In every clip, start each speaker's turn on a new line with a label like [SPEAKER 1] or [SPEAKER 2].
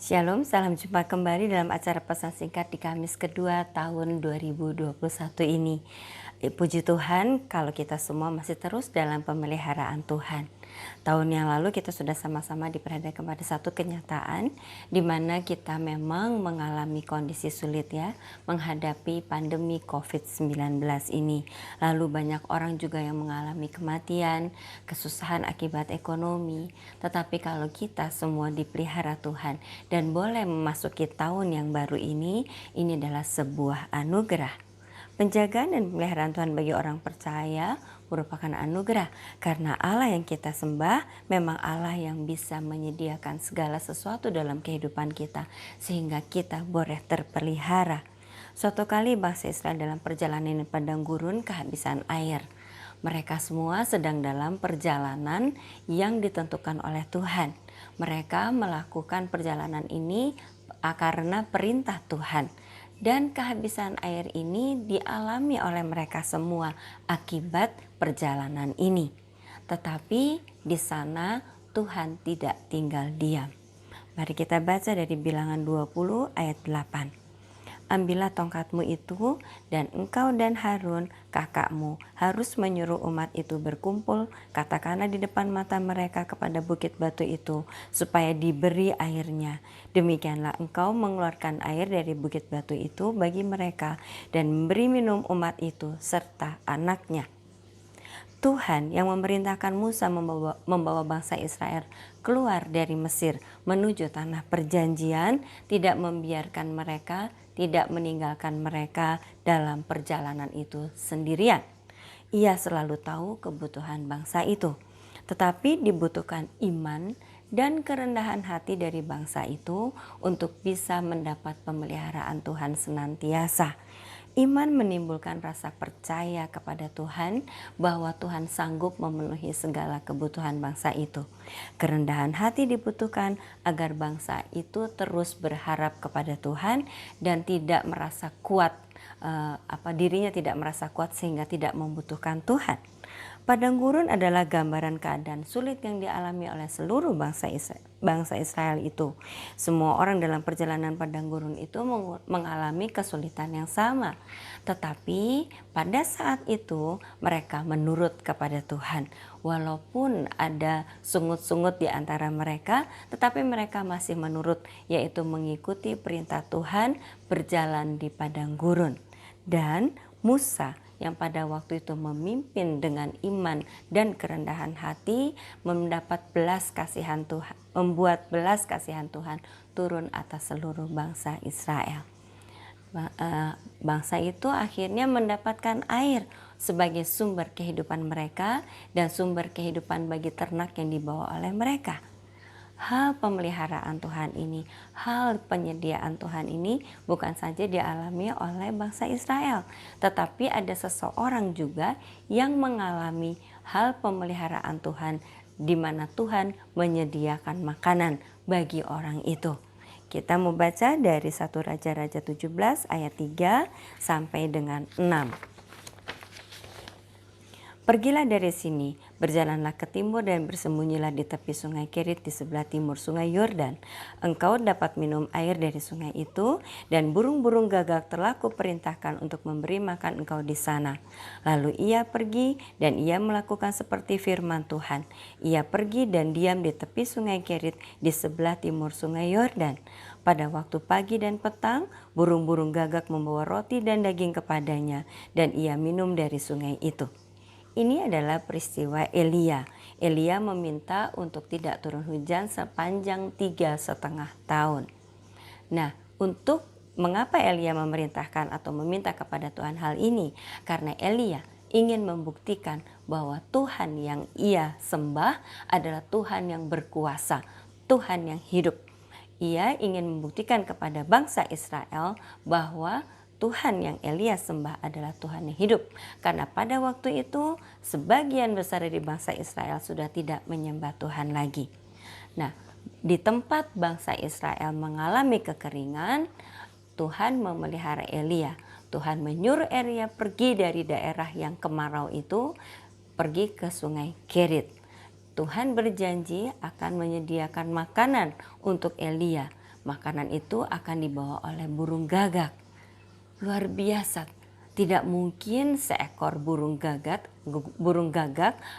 [SPEAKER 1] Shalom, salam jumpa kembali dalam acara pesan singkat di Kamis kedua tahun 2021 ini. Puji Tuhan kalau kita semua masih terus dalam pemeliharaan Tuhan. Tahun yang lalu kita sudah sama-sama diperhadapkan pada satu kenyataan di mana kita memang mengalami kondisi sulit ya, menghadapi pandemi COVID-19 ini. Lalu banyak orang juga yang mengalami kematian, kesusahan akibat ekonomi. Tetapi kalau kita semua dipelihara Tuhan dan boleh memasuki tahun yang baru ini adalah sebuah anugerah. Penjagaan dan pemeliharaan Tuhan bagi orang percaya merupakan anugerah karena Allah yang kita sembah memang Allah yang bisa menyediakan segala sesuatu dalam kehidupan kita sehingga kita boleh terpelihara. Suatu kali bangsa Israel dalam perjalanan di padang gurun kehabisan air. Mereka semua sedang dalam perjalanan yang ditentukan oleh Tuhan. Mereka melakukan perjalanan ini karena perintah Tuhan. Dan kehabisan air ini dialami oleh mereka semua akibat perjalanan ini. Tetapi di sana Tuhan tidak tinggal diam. Mari kita baca dari Bilangan 20 ayat 8. Ambillah tongkatmu itu dan engkau dan Harun kakakmu harus menyuruh umat itu berkumpul, katakanlah di depan mata mereka kepada bukit batu itu supaya diberi airnya. Demikianlah engkau mengeluarkan air dari bukit batu itu bagi mereka dan memberi minum umat itu serta anaknya. Tuhan yang memerintahkan Musa membawa bangsa Israel keluar dari Mesir menuju tanah perjanjian, tidak membiarkan mereka, tidak meninggalkan mereka dalam perjalanan itu sendirian. Ia selalu tahu kebutuhan bangsa itu, tetapi dibutuhkan iman dan kerendahan hati dari bangsa itu untuk bisa mendapat pemeliharaan Tuhan senantiasa. Iman menimbulkan rasa percaya kepada Tuhan bahwa Tuhan sanggup memenuhi segala kebutuhan bangsa itu. Kerendahan hati dibutuhkan agar bangsa itu terus berharap kepada Tuhan dan tidak merasa kuat, dirinya tidak merasa kuat sehingga tidak membutuhkan Tuhan. Padang gurun adalah gambaran keadaan sulit yang dialami oleh seluruh bangsa Israel itu. Semua orang dalam perjalanan padang gurun itu mengalami kesulitan yang sama. Tetapi pada saat itu mereka menurut kepada Tuhan. Walaupun ada sungut-sungut di antara mereka, tetapi mereka masih menurut, yaitu mengikuti perintah Tuhan berjalan di padang gurun. Dan Musa yang pada waktu itu memimpin dengan iman dan kerendahan hati membuat belas kasihan Tuhan turun atas seluruh bangsa Israel. Bangsa itu akhirnya mendapatkan air sebagai sumber kehidupan mereka dan sumber kehidupan bagi ternak yang dibawa oleh mereka. Hal pemeliharaan Tuhan ini, hal penyediaan Tuhan ini bukan saja dialami oleh bangsa Israel, tetapi ada seseorang juga yang mengalami hal pemeliharaan Tuhan di mana Tuhan menyediakan makanan bagi orang itu. Kita mau baca dari 1 Raja-Raja 17 ayat 3 sampai dengan 6. Pergilah dari sini, berjalanlah ke timur dan bersembunyilah di tepi sungai Kerit di sebelah timur sungai Yordan. Engkau dapat minum air dari sungai itu dan burung-burung gagak telah kuperintahkan untuk memberi makan engkau di sana. Lalu ia pergi dan ia melakukan seperti firman Tuhan. Ia pergi dan diam di tepi sungai Kerit di sebelah timur sungai Yordan. Pada waktu pagi dan petang, burung-burung gagak membawa roti dan daging kepadanya dan ia minum dari sungai itu. Ini adalah peristiwa Elia. Elia meminta untuk tidak turun hujan sepanjang 3,5 tahun. Nah, untuk mengapa Elia memerintahkan atau meminta kepada Tuhan hal ini? Karena Elia ingin membuktikan bahwa Tuhan yang ia sembah adalah Tuhan yang berkuasa, Tuhan yang hidup. Ia ingin membuktikan kepada bangsa Israel bahwa Tuhan yang Elia sembah adalah Tuhan yang hidup. Karena pada waktu itu sebagian besar dari bangsa Israel sudah tidak menyembah Tuhan lagi. Nah, di tempat bangsa Israel mengalami kekeringan, Tuhan memelihara Elia. Tuhan menyuruh Elia pergi dari daerah yang kemarau itu, pergi ke sungai Kerit. Tuhan berjanji akan menyediakan makanan untuk Elia. Makanan itu akan dibawa oleh burung gagak. Luar biasa. Tidak mungkin seekor burung gagak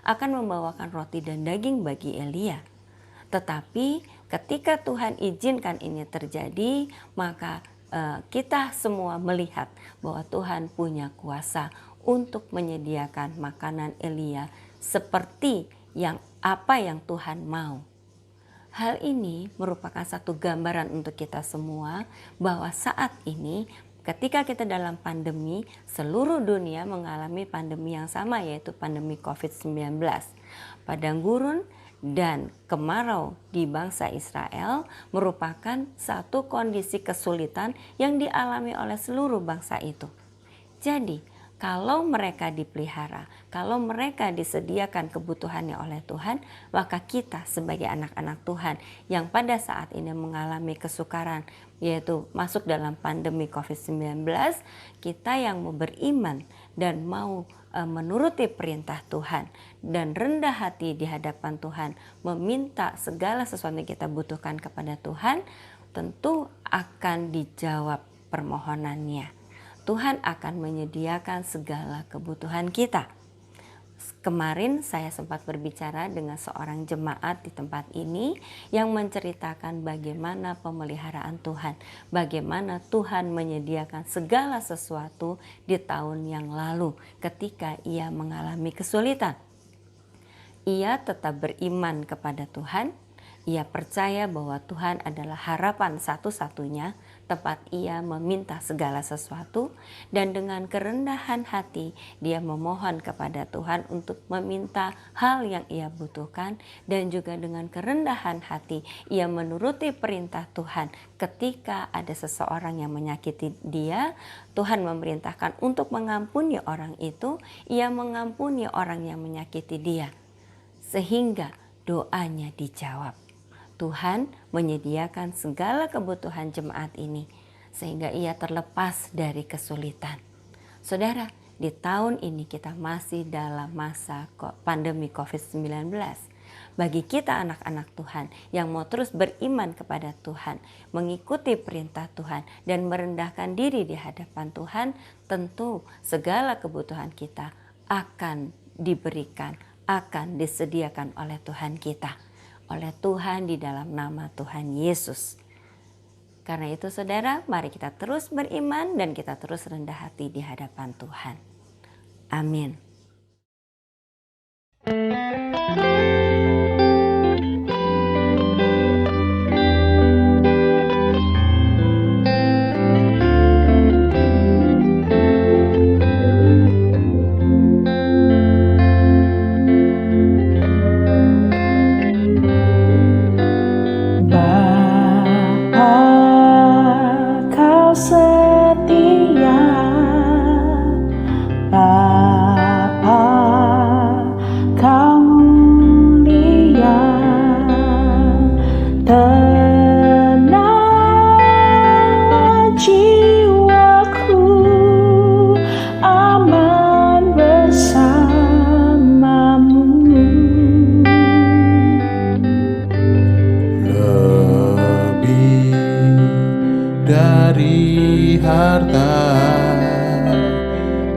[SPEAKER 1] akan membawakan roti dan daging bagi Elia. Tetapi ketika Tuhan izinkan ini terjadi, maka kita semua melihat bahwa Tuhan punya kuasa untuk menyediakan makanan Elia seperti apa yang Tuhan mau. Hal ini merupakan satu gambaran untuk kita semua bahwa saat ini ketika kita dalam pandemi, seluruh dunia mengalami pandemi yang sama, yaitu pandemi COVID-19. Padang gurun dan kemarau di bangsa Israel merupakan satu kondisi kesulitan yang dialami oleh seluruh bangsa itu. Jadi, kalau mereka dipelihara, kalau mereka disediakan kebutuhannya oleh Tuhan, maka kita sebagai anak-anak Tuhan yang pada saat ini mengalami kesukaran, yaitu masuk dalam pandemi COVID-19, kita yang mau beriman dan mau menuruti perintah Tuhan dan rendah hati di hadapan Tuhan, meminta segala sesuatu yang kita butuhkan kepada Tuhan, tentu akan dijawab permohonannya. Tuhan akan menyediakan segala kebutuhan kita. Kemarin saya sempat berbicara dengan seorang jemaat di tempat ini yang menceritakan bagaimana pemeliharaan Tuhan, bagaimana Tuhan menyediakan segala sesuatu di tahun yang lalu ketika ia mengalami kesulitan. Ia tetap beriman kepada Tuhan, ia percaya bahwa Tuhan adalah harapan satu-satunya tempat ia meminta segala sesuatu, dan dengan kerendahan hati dia memohon kepada Tuhan untuk meminta hal yang ia butuhkan, dan juga dengan kerendahan hati ia menuruti perintah Tuhan. Ketika ada seseorang yang menyakiti dia, Tuhan memerintahkan untuk mengampuni orang itu, ia mengampuni orang yang menyakiti dia, sehingga doanya dijawab. Tuhan menyediakan segala kebutuhan jemaat ini sehingga ia terlepas dari kesulitan. Saudara, di tahun ini kita masih dalam masa pandemi COVID-19. Bagi kita anak-anak Tuhan yang mau terus beriman kepada Tuhan, mengikuti perintah Tuhan dan merendahkan diri di hadapan Tuhan, tentu segala kebutuhan kita akan diberikan, akan disediakan oleh Tuhan kita. Oleh Tuhan di dalam nama Tuhan Yesus. Karena itu saudara, mari kita terus beriman dan kita terus rendah hati di hadapan Tuhan. Amin.
[SPEAKER 2] Dari harta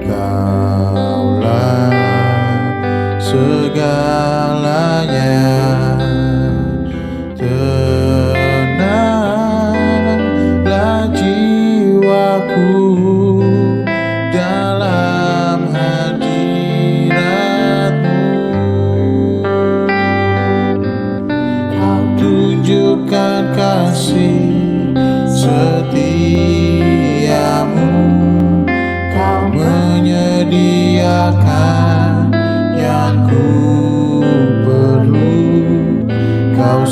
[SPEAKER 2] Kaulah segalanya, tenanglah jiwaku dalam hadirat-Mu. Kau tunjukkan kasih setiamu, Kau menyediakan yang ku perlu, Kau